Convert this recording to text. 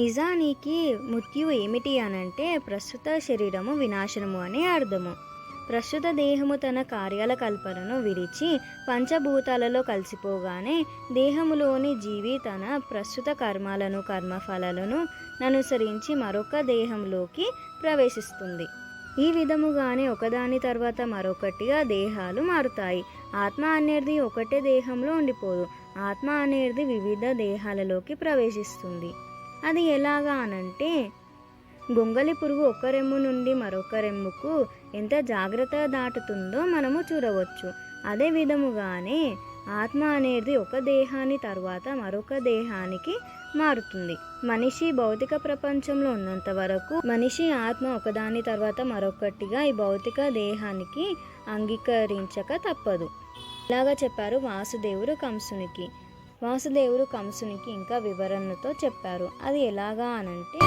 నిజానికి మృత్యువు ఏమిటి అనంటే ప్రస్తుత శరీరము వినాశనము అని అర్థము. ప్రస్తుత దేహము తన కార్యాల కల్పనను విడిచి పంచభూతాలలో కలిసిపోగానే దేహములోని జీవి తన ప్రస్తుత కర్మాలను కర్మఫలాలను అనుసరించి మరొక దేహంలోకి ప్రవేశిస్తుంది. ఈ విధముగానే ఒకదాని తర్వాత మరొకటిగా దేహాలు మారుతాయి. ఆత్మ అనేది ఒకటే దేహంలో ఉండిపోదు. ఆత్మ అనేది వివిధ దేహాలలోకి ప్రవేశిస్తుంది. అది ఎలాగా అనంటే గొంగలి పురుగు ఒక రెమ్ము నుండి మరొక రెమ్ముకు ఎంత జాగ్రత్తగా దాటుతుందో మనము చూడవచ్చు. అదే విధముగానే ఆత్మ అనేది ఒక దేహాన్ని తర్వాత మరొక దేహానికి మారుతుంది. మనిషి భౌతిక ప్రపంచంలో ఉన్నంత వరకు మనిషి ఆత్మ ఒకదాని తర్వాత మరొకటిగా ఈ భౌతిక దేహానికి అంగీకరించక తప్పదు. ఇలాగా చెప్పారు వాసుదేవుడు కంసునికి. వాసుదేవుడు కంసునికి ఇంకా వివరణతో చెప్పారు. అది ఎలాగా అనంటే